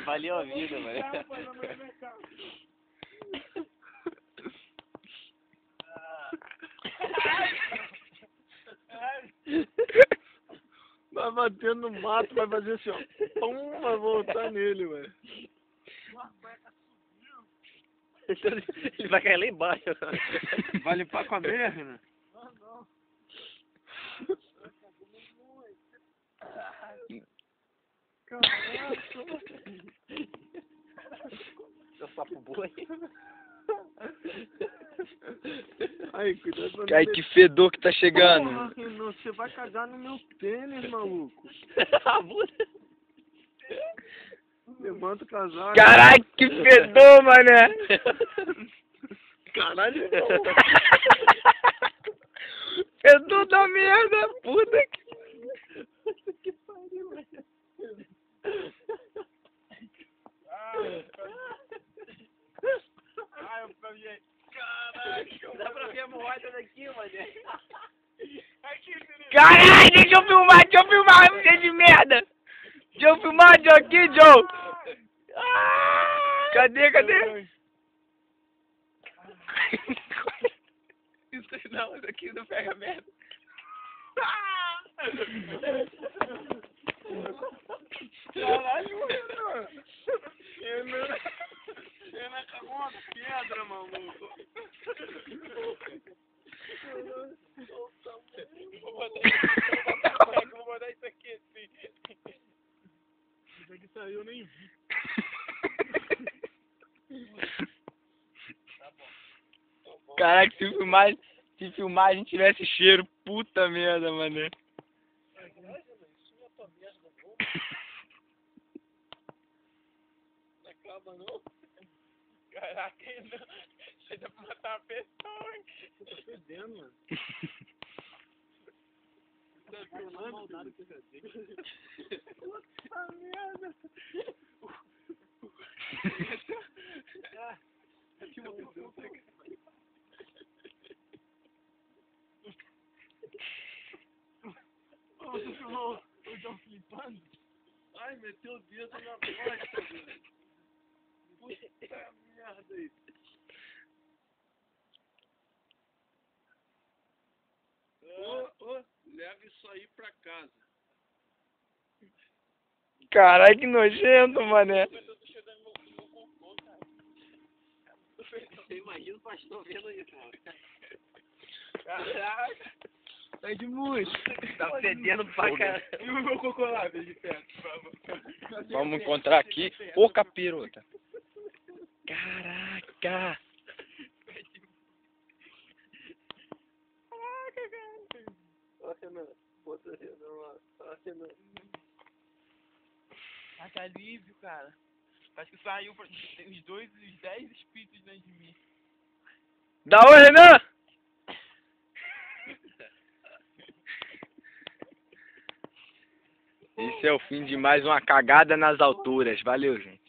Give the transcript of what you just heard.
Valeu a vida, mano. Vai bater no mato, vai fazer assim, ó. Pum, vai voltar nele, velho. Ele vai cair lá embaixo. Vai limpar com a merda, né? Seu sapo boi. Aí, cuidado pra não Ai, que fedor que tá chegando. Porra, Renan, você vai cagar no meu tênis, maluco. Levanta o casaco. Caralho, que fedor, mané. Caralho, não. Fedor da merda, puta que... Que pariu, velho. Ai, eu peguei. Caraca, Dá pra ver a moeda daqui, mané. Caralho, deixa eu filmar, você de merda. Deixa eu filmar, Joe, aqui, Joe. Cadê? Isso aí não, isso aqui não pega merda. Caralho, Renan. Renan cagou uma pedra, maluco. Vou botar isso aqui assim. Isso aqui saiu, eu nem vi. Caraca, se filmagem tivesse cheiro, puta merda, mané. Não acaba, não? Caraca, não. Isso aí dá pra matar uma pessoa, hein? Eu tô fedendo, mano. Tá filmando? Puta merda. Aqui uma pessoa. Você filmou o John flipando? Ai, meteu o dedo na bosta, velho. Puta merda aí. Leva isso aí pra casa. Caralho, que nojento, mané. Você imagina o pastor vendo isso, mano. Caraca. Tá de murcho. Tá fedendo pra caralho. E o meu cocô lá, de perto. Vamos encontrar aqui. Ô, capirota. Caraca. Ó, Renan. Bota Renan lá. Ó, Renan. Ah, que alívio, cara. Acho que saiu os 10 espíritos dentro de mim. Da onde, Renan? Esse é o fim de mais uma cagada nas alturas. Valeu, gente.